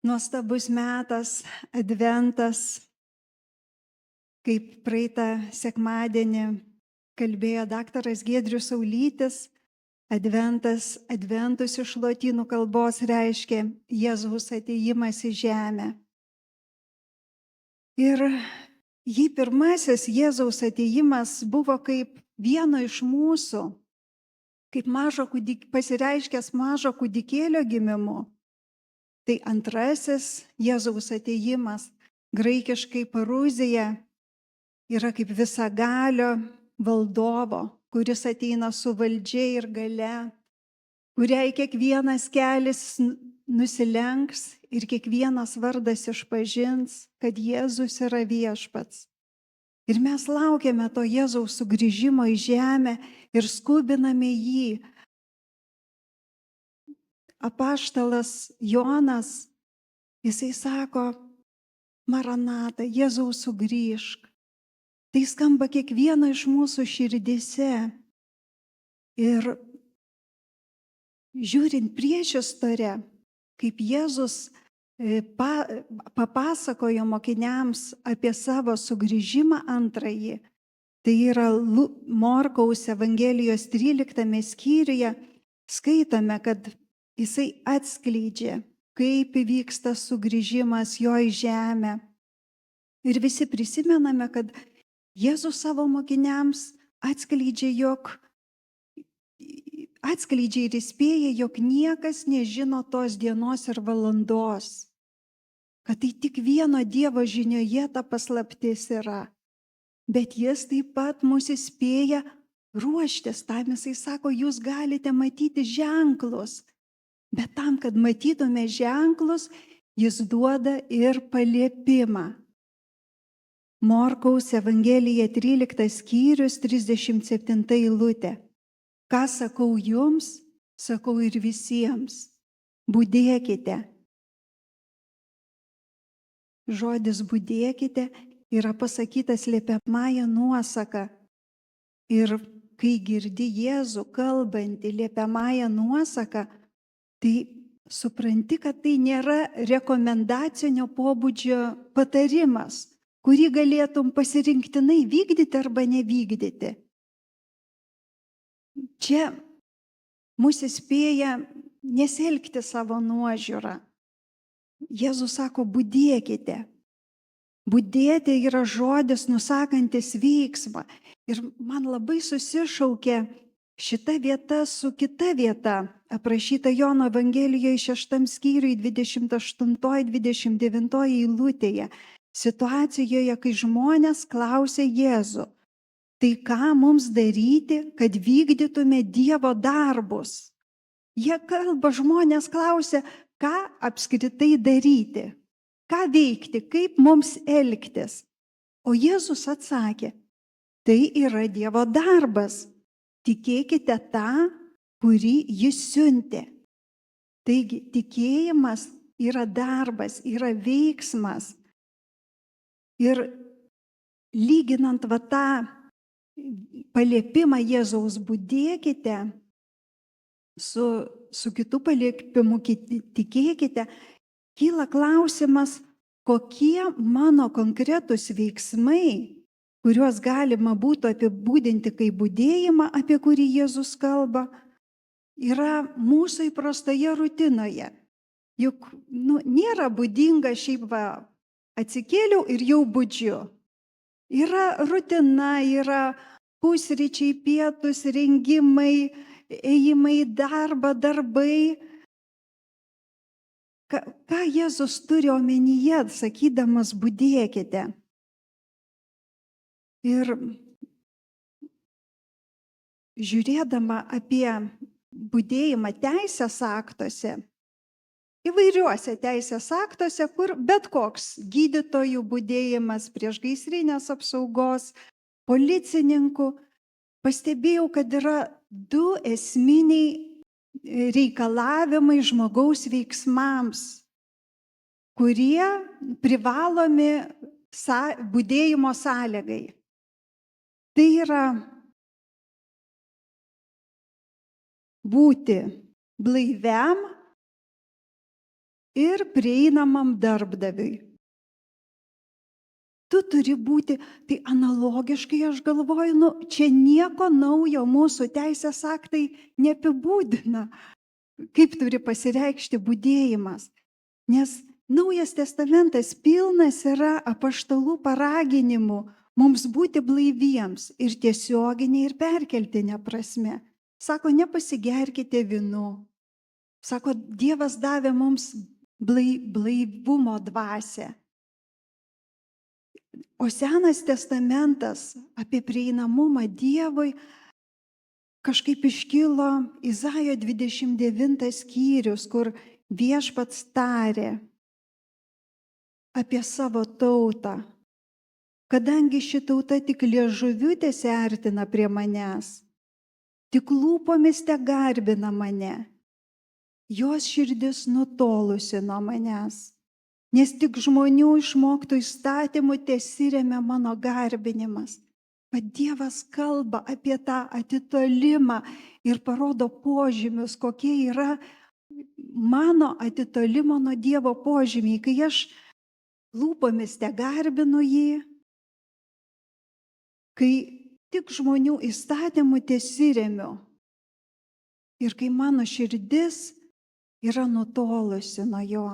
Nuostabus metas, adventas, kaip praeitą sekmadienį kalbėjo daktaras Giedrius Saulytis. Adventus iš lotynų kalbos reiškia Jėzaus atėjimas į žemę. Ir jį pirmasis Jėzaus atėjimas buvo kaip vieno iš mūsų, kaip pasireiškęs mažo kūdikėlio gimimu. Tai antrasis Jėzaus atėjimas, graikiškai paruzija, yra kaip visagalio valdovo, kuris ateina su valdžia ir gale, kuriai kiekvienas kelias nusilenks ir kiekvienas vardas išpažins, kad Jėzus yra viešpats. Ir mes laukiame to Jėzaus sugrįžimo į žemę ir skubiname jį. Apaštalas Jonas, jisai sako, Maranata, Jėzau sugrįžk. Tai skamba kiekvieno iš mūsų širdise. Ir žiūrint priešistorę, kaip Jėzus papasakojo mokiniams apie savo sugrįžimą antrąjį, tai yra Morkaus Evangelijos 13 skyriuje, skaitome, kad jisai atskleidžia, kaip įvyksta sugrįžimas jo į žemę. Ir visi prisimename, kad Jėzus savo mokiniams atskleidžia ir įspėja, jog niekas nežino tos dienos ir valandos, kad tai tik vieno Dievo žinioje ta paslaptis yra. Bet jis taip pat mus įspėja ruoštis tam, jisai sako, jūs galite matyti ženklus, bet tam, kad matytume ženklus, jis duoda ir paliepimą. Morkaus Evangelija 13 skyrius 37 eilutė. Ką sakau jums, sakau ir visiems. Budėkite. Žodis budėkite yra pasakytas liepiamąja nuosaka. Ir kai girdi Jėzų kalbantį liepiamąją nuosaką, tai supranti, kad tai nėra rekomendacinio pobūdžio patarimas, kurį galėtum pasirinktinai vykdyti arba nevykdyti. Čia mus įspėja nesielgti savo nuožiūrą. Jėzus sako, budėkite. Budėti yra žodis nusakantis veiksmą. Ir man labai susišaukė šita vieta su kita vieta, aprašyta Jono Evangelijoje 6 skyriui 28-29 eilutėje. Situacijoje, kai žmonės klausė Jėzų, tai ką mums daryti, kad vykdytume Dievo darbus? Jie kalba, žmonės klausia, ką apskritai daryti, ką veikti, kaip mums elgtis. O Jėzus atsakė, tai yra Dievo darbas, tikėkite tą, kurį jis siuntė. Taigi tikėjimas yra darbas, yra veiksmas. Ir lyginant tą paliepimą Jėzaus budėkite su kitu paliepimu tikėkite, kyla klausimas, kokie mano konkretūs veiksmai, kuriuos galima būtų apibūdinti kaip budėjimą, apie kurį Jėzus kalba, yra mūsų įprastoje rutinoje. Juk nėra būdinga šiaip atsikėliau ir jau budžiu. Yra rutina, yra pusryčiai, pietus, rengimai, ėjimai į darbą, darbai. Ką Jėzus turi omenyje, sakydamas budėkite? Ir žiūrėdama apie budėjimą teisės aktuose, įvairiuose teisės aktuose, kur bet koks gydytojų budėjimas, priešgaisrinės apsaugos, policininkų, pastebėjau, kad yra du esminiai reikalavimai žmogaus veiksmams, kurie privalomi budėjimo sąlygai. Tai yra būti blaiviam ir prieinamam darbdaviui. Tu turi būti, tai analogiškai aš galvoju, čia nieko naujo mūsų teisės aktai neapibūdina, kaip turi pasireikšti budėjimas. Nes Naujas testamentas pilnas yra apaštalų paraginimų mums būti blaiviems ir tiesioginė ir perkeltinė prasme. Sako, nepasigerkite vynu. Sako, Dievas davė mums blaivumo dvasią. O Senas testamentas apie prieinamumą Dievui kažkaip iškilo Izaijo 29 skyrius, kur Viešpats tarė apie savo tautą. Kadangi ši tauta tik liežuviu tesiartina prie manęs, tik lūpomis tegarbina mane, jos širdis nutolusi nuo manęs. Nes tik žmonių išmoktų įstatymų tesiremia mano garbinimas. Bet Dievas kalba apie tą atitolimą ir parodo požymius, kokie yra mano atitolimo nuo Dievo požymiai. Kai aš lūpomis tegarbinu jį, kai tik žmonių įstatymų tesiremiu ir kai mano širdis yra nutolusi nuo jo.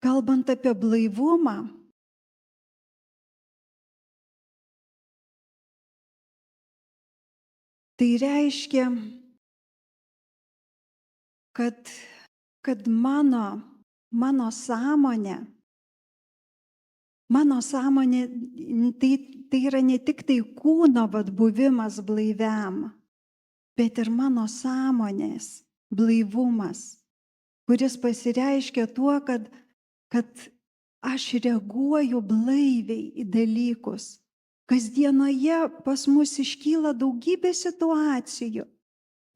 Kalbant apie blaivumą, tai reiškia, kad mano sąmonė tai yra ne tik tai kūno buvimas blaiviam, bet ir mano sąmonės blaivumas, kuris pasireiškia tuo, kad aš reaguoju blaiviai į dalykus. Kasdienoje pas mus iškyla daugybė situacijų.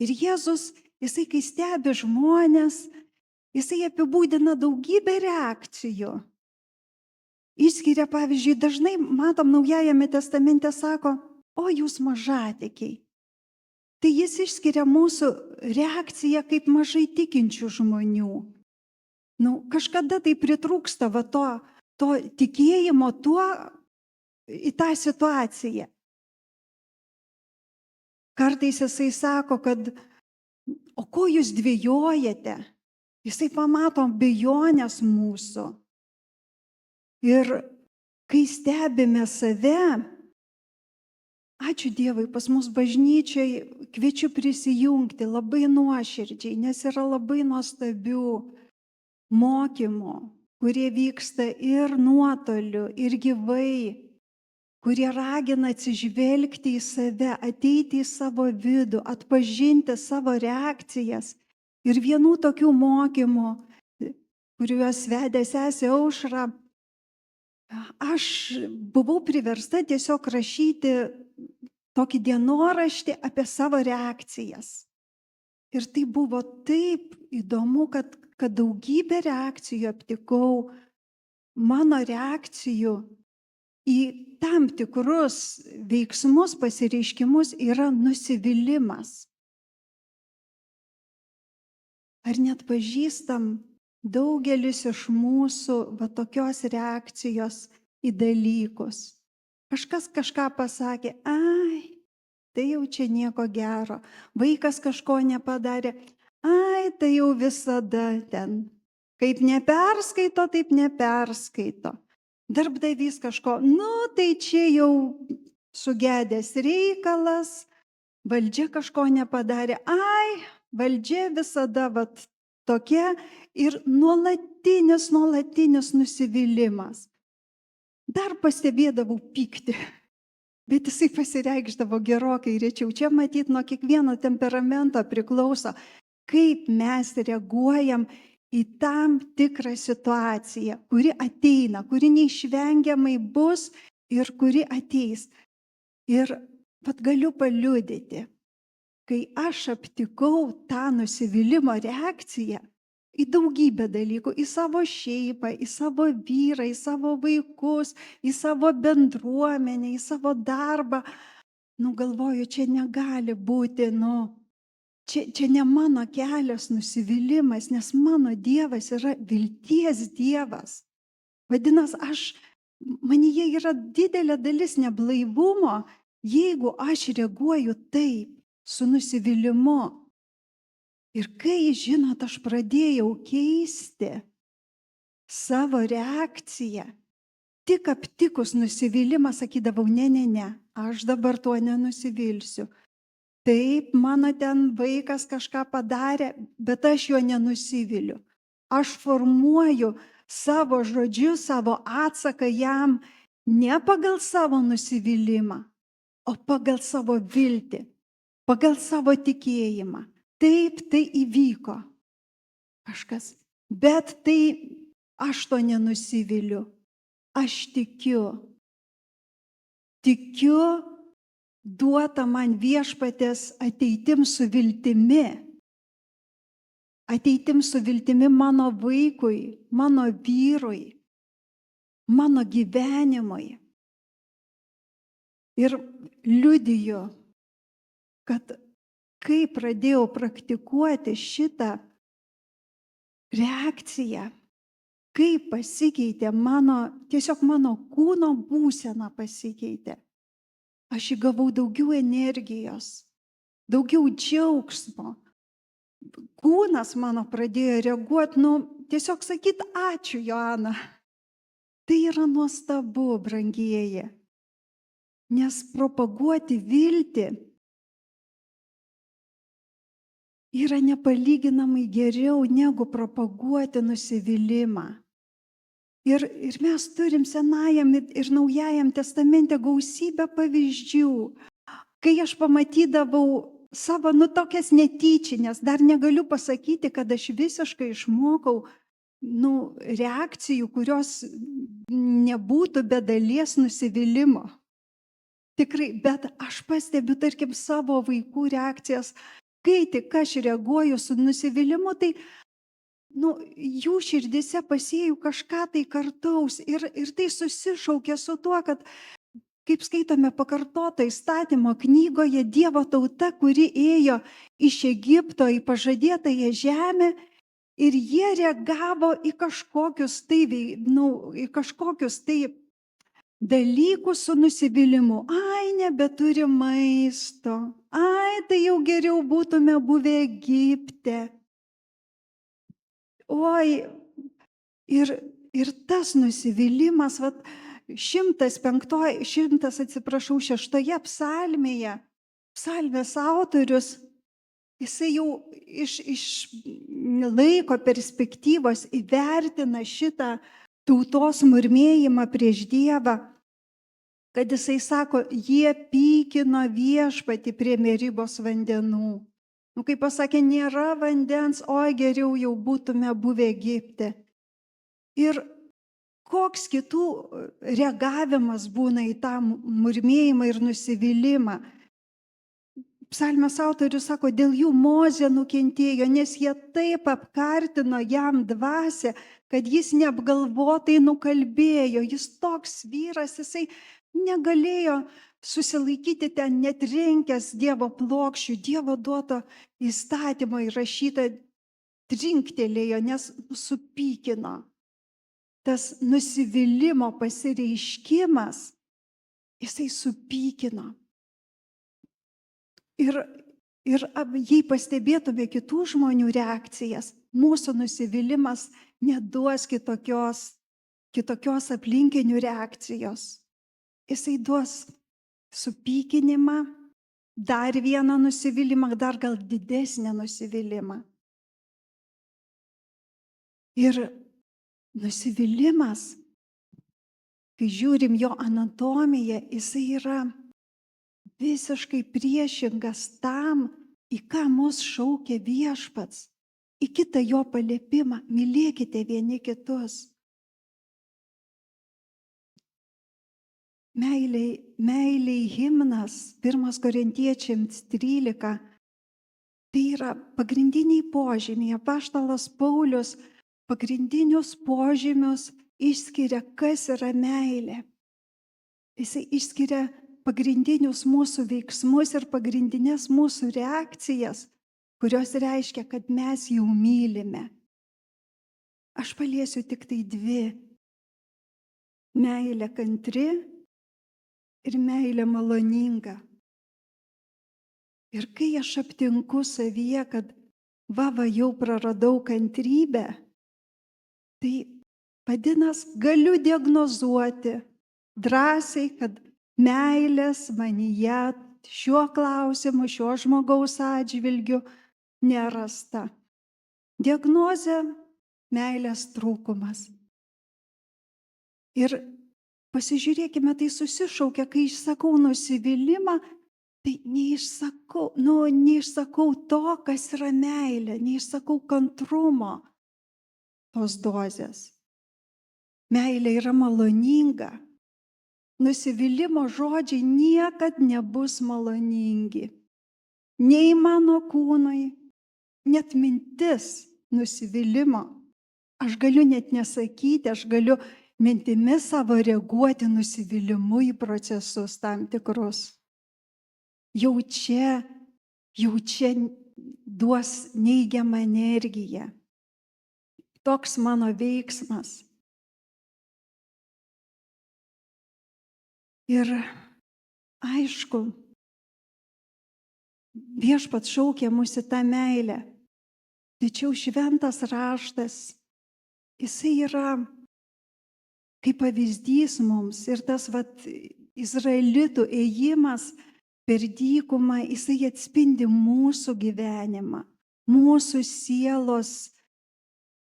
Ir Jėzus, jisai kai stebi žmonės, jisai apibūdina daugybę reakcijų. Išskiria, pavyzdžiui, dažnai matom Naujajame testamente sako, o jūs mažatikiai. Tai jis išskiria mūsų reakciją kaip mažai tikinčių žmonių. Kažkada tai pritrūksta to tikėjimo į tą situaciją. Kartais jisai sako, kad o ko jūs dvejojate? Jisai pamato abejonės mūsų. Ir kai stebime save, ačiū Dievui, pas mus bažnyčiai kviečiu prisijungti labai nuoširdžiai, nes yra labai nuostabių mokymų, kurie vyksta ir nuotoliu, ir gyvai, kurie ragina atsižvelgti į save, ateiti į savo vidų, atpažinti savo reakcijas. Ir vienų tokių mokymų, kuriuos vedė sesė Aušra, aš buvau priversta tiesiog rašyti tokį dienoraštį apie savo reakcijas. Ir tai buvo taip įdomu, kad daugybę reakcijų aptikau, mano reakcijų į tam tikrus veiksmus, pasireiškimus yra nusivylimas. Ar net pažįstam daugelis iš mūsų tokios reakcijos į dalykus? Kažkas kažką pasakė, ai, tai jau čia nieko gero. Vaikas kažko nepadarė, ai, tai jau visada ten. Kaip neperskaito, taip neperskaito. Darbdavys kažko, tai čia jau sugedęs reikalas, valdžia kažko nepadarė, ai, valdžia visada tokia ir nuolatinis nusivylimas. Dar pastebėdavau pyktį, bet jisai pasireikšdavo gerokai rečiau. Čia matyt nuo kiekvieno temperamento priklauso, kaip mes reaguojam į tam tikrą situaciją, kuri ateina, kuri neišvengiamai bus ir kuri ateis. Ir galiu paliudyti, kai aš aptikau tą nusivylimo reakciją į daugybę dalykų, į savo šeimą, į savo vyrą, į savo vaikus, į savo bendruomenę, į savo darbą, galvoju, čia negali būti, čia ne mano kelias nusivylimas, nes mano Dievas yra vilties Dievas. Vadinasi, manyje yra didelė dalis neblaivumo, jeigu aš reaguoju taip, su nusivylimu. Ir kai, žinot, aš pradėjau keisti savo reakciją, tik aptikus nusivylimą sakydavau, ne, aš dabar tuo nenusivilsiu. Taip, mano ten vaikas kažką padarė, bet aš jo nenusiviliu. Aš formuoju savo žodžius, savo atsaką jam ne pagal savo nusivylimą, o pagal savo viltį, pagal savo tikėjimą. Taip, tai įvyko kažkas, bet tai aš to nenusiviliu. Aš tikiu duota man Viešpaties ateitim su viltimi. Ateitim su viltimi mano vaikui, mano vyrui, mano gyvenimui. Ir liudiju, kad kai pradėjau praktikuoti šitą reakciją, kaip pasikeitė tiesiog mano kūno būsena pasikeitė. Aš įgavau daugiau energijos, daugiau džiaugsmo. Kūnas mano pradėjo reaguoti, tiesiog sakyti ačiū, Joana. Tai yra nuostabu, brangieji. Nes propaguoti viltį yra nepalyginamai geriau negu propaguoti nusivylimą. Ir mes turim Senajam ir Naujajam testamente gausybę pavyzdžių. Kai aš pamatydavau savo, tokias netyčinės, dar negaliu pasakyti, kad aš visiškai išmokau, reakcijų, kurios nebūtų be dalies nusivylimo. Tikrai, bet aš pastebiu, tarkim, savo vaikų reakcijas, kai tik aš reaguoju su nusivylimu, tai jų širdise pasėjau kažką tai kartaus ir tai susišaukia su tuo, kad, kaip skaitome pakartotą įstatymo knygoje, Dievo tauta, kuri ėjo iš Egipto į pažadėtąją žemę ir jie reagavo į kažkokius tai dalykus su nusivylimu. Ai, nebeturi maisto. Ai, tai jau geriau būtume buvę Egipte. Oi, ir tas nusivylimas, 106 psalmėje, psalmės autorius, jisai jau iš laiko perspektyvos įvertina šitą tautos murmėjimą prieš Dievą, kad jisai sako, jie pykino Viešpatį prie Meribos vandenų. Kaip pasakė, nėra vandens, oi geriau jau būtume buvę Egipte. Ir koks kitų reagavimas būna į tą murmėjimą ir nusivylimą. Psalmės autorius sako, dėl jų Mozė nukentėjo, nes jie taip apkartino jam dvasią, kad jis neapgalvotai nukalbėjo. Jis toks vyras, jisai negalėjo susilaikyti ten, net renkęs Dievo plokščių, Dievo duoto įstatymo įrašytą, trinktelėjo, nes supykino. Tas nusivylimo pasireiškimas, jisai supykino. Ir jei pastebėtume kitų žmonių reakcijas, mūsų nusivylimas neduos kitokios aplinkinių reakcijos. Jisai duos supykinimą, dar vieną nusivylimą, dar gal didesnį nusivylimą. Ir nusivylimas, kai žiūrim jo anatomiją, jisai yra visiškai priešingas tam, į ką mus šaukia Viešpats, į kitą jo paliepimą, mylėkite vieni kitus. Meiliai himnas, 1 Korintiečiams 13, tai yra pagrindiniai požymiai. Apaštalas Paulius pagrindinius požymius išskiria, kas yra meilė. Jisai išskiria pagrindinius mūsų veiksmus ir pagrindinės mūsų reakcijas, kurios reiškia, kad mes jau mylime. Aš paliesiu tik tai dvi. Meilė kantri ir meilė maloninga. Ir kai aš aptinku savyje, kad jau praradau kantrybę, tai vadinasi, galiu diagnozuoti drąsiai, kad meilės manyje šiuo klausimu, šiuo žmogaus atžvilgiu nerasta. Diagnozė - meilės trūkumas. Ir pasižiūrėkime, tai susišaukia, kai išsakau nusivylimą, tai neišsakau to, kas yra meilė, neišsakau kantrumo tos dozės. Meilė yra maloninga. Nusivylimo žodžiai niekad nebus maloningi. Nei mano kūnui, net mintis nusivylimo. Aš galiu net nesakyti, aš galiu mintimis savo reaguoti nusivylimu į procesus tam tikrus. Jau čia duos neigiamą energiją. Toks mano veiksmas. Ir aišku, Viešpats šaukia mus į tą meilę. Tačiau šventas raštas, jisai yra kaip pavyzdys mums. Ir tas izraelitų ėjimas per dykumą, jisai atspindi mūsų gyvenimą, mūsų sielos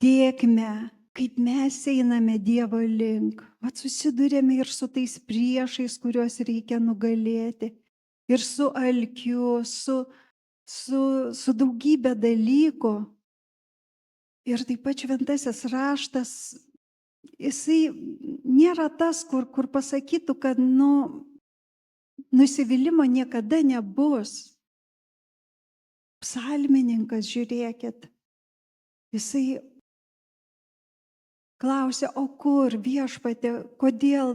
tėkmę, kaip mes einame Dievo link. Susidurėme ir su tais priešais, kuriuos reikia nugalėti. Ir su alkiu, su daugybė dalykų. Ir taip pat šventasis raštas, jisai nėra tas, kur pasakytų, kad nusivylimo niekada nebus. Psalmininkas, žiūrėkit, jisai klausia, o kur Viešpatie, kodėl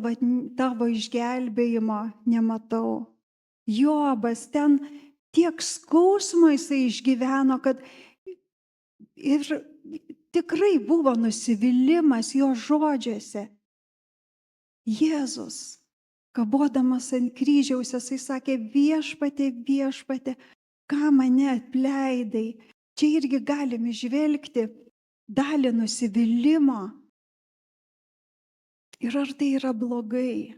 tavo išgelbėjimo nematau? Jobas ten tiek skausmo jisai išgyveno, kad ir tikrai buvo nusivylimas jo žodžiuose. Jėzus, kabodamas ant kryžiaus, jisai sakė, Viešpatie, Viešpatie, ką mane atleidai. Čia irgi galime žvelgti dalį nusivylimo. Ir ar tai yra blogai?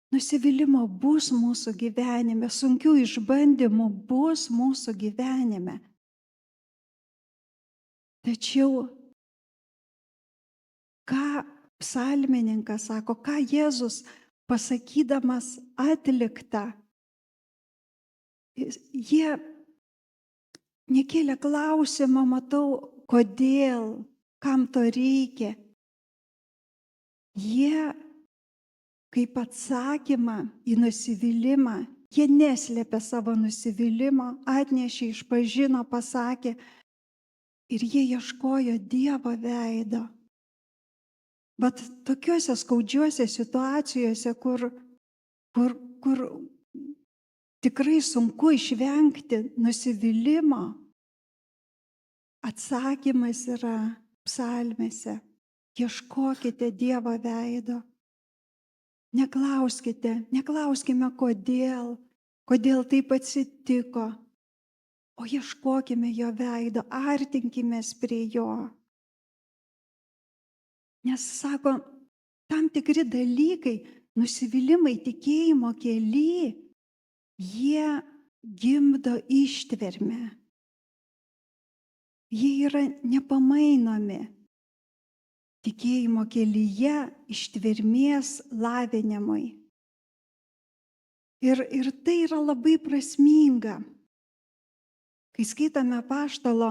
Nusivylimo bus mūsų gyvenime, sunkių išbandymų bus mūsų gyvenime. Tačiau, ką psalmininkas sako, ką Jėzus pasakydamas atlikta, jie nekėlė klausimą, matau, kodėl, kam to reikia. Jie, kaip atsakymą į nusivylimą, jie neslėpė savo nusivylimą, atnešė, išpažino, pasakė ir jie ieškojo Dievo veido. Bet tokiuose skaudžiuose situacijose, kur tikrai sunku išvengti nusivylimo, atsakymas yra psalmėse. Ieškokite Dievo veido. Neklauskime kodėl taip atsitiko, o ieškokime jo veido, artinkimės prie jo. Nes sako, tam tikri dalykai, nusivylimai tikėjimo kely, jie gimdo ištvermę. Jie yra nepamainomi. Tikėjimo kelyje ištvermės lavinimui. Ir tai yra labai prasminga. Kai skaitame apaštalo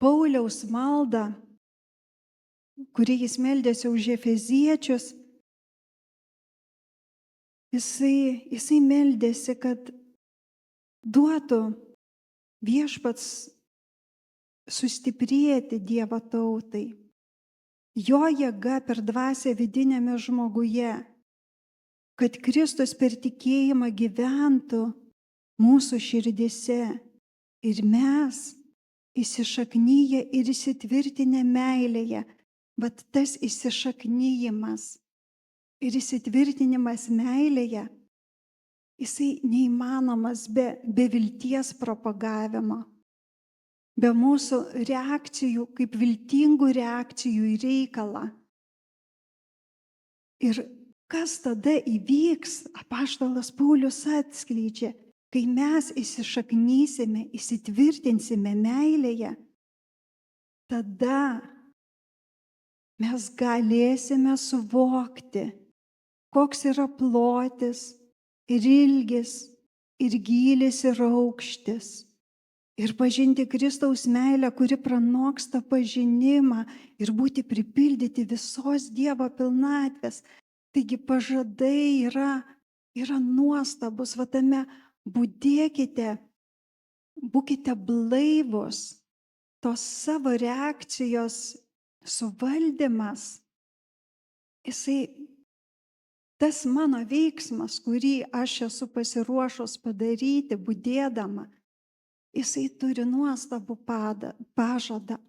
Pauliaus maldą, kurį jis meldėsi už efeziečius, jisai meldėsi, kad duotų Viešpats sustiprėti Dievo tautai. Jo jėga per dvasią vidinėme žmoguje, kad Kristus per tikėjimą gyventų mūsų širdyse Ir mes įsišaknyję ir įsitvirtinę meilėje, bet tas įsišaknyjimas ir įsitvirtinimas meilėje, jisai neįmanomas be vilties propagavimo, be mūsų reakcijų, kaip viltingų reakcijų į reikalą. Ir kas tada įvyks, apaštalas Paulius atskleidžia, kai mes įsišaknysime, įsitvirtinsime meilėje, tada mes galėsime suvokti, koks yra plotis ir ilgis ir gylis ir aukštis. Ir pažinti Kristaus meilę, kuri pranoksta pažinimą ir būti pripildyti visos Dievo pilnatvės. Taigi pažadai yra nuostabus, va tame budėkite, būkite blaivus, tos savo reakcijos suvaldymas. Jisai, tas mano veiksmas, kurį aš esu pasiruošus padaryti, budėdama, jisai turi nuostabų pažadą.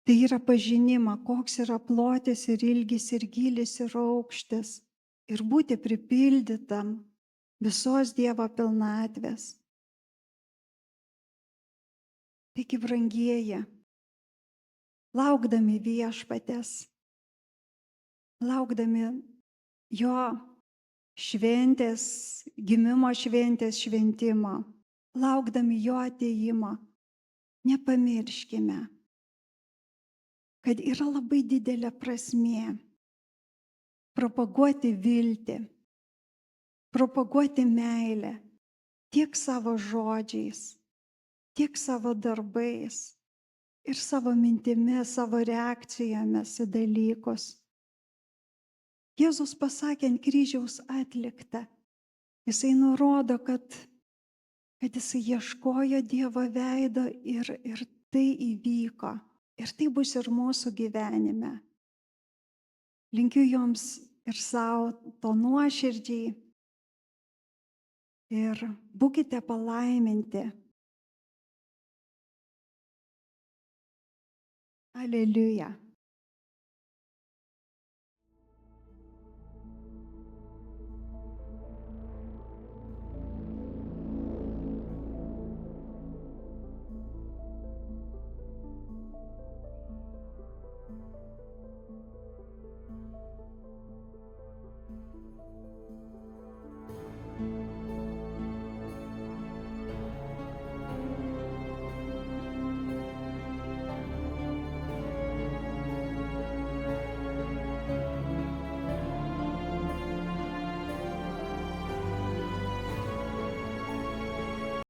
Tai yra pažinimą, koks yra plotis ir ilgis ir gylis ir aukštis. Ir būti pripildytam visos Dievo pilnatvės. Taigi, brangieji, laukdami Viešpaties, laukdami jo šventės, gimimo šventės šventimo, laukdami jo atėjimo, nepamirškime, kad yra labai didelė prasmė propaguoti viltį, propaguoti meilę tiek savo žodžiais, tiek savo darbais ir savo mintimis, savo reakcijomis į dalykus. Jėzus pasakė ant kryžiaus atlikta. Jisai nurodo, kad jisai ieškojo Dievo veido ir tai įvyko. Ir tai bus ir mūsų gyvenime. Linkiu joms ir savo to nuoširdžiai. Ir būkite palaiminti. Aleliuja.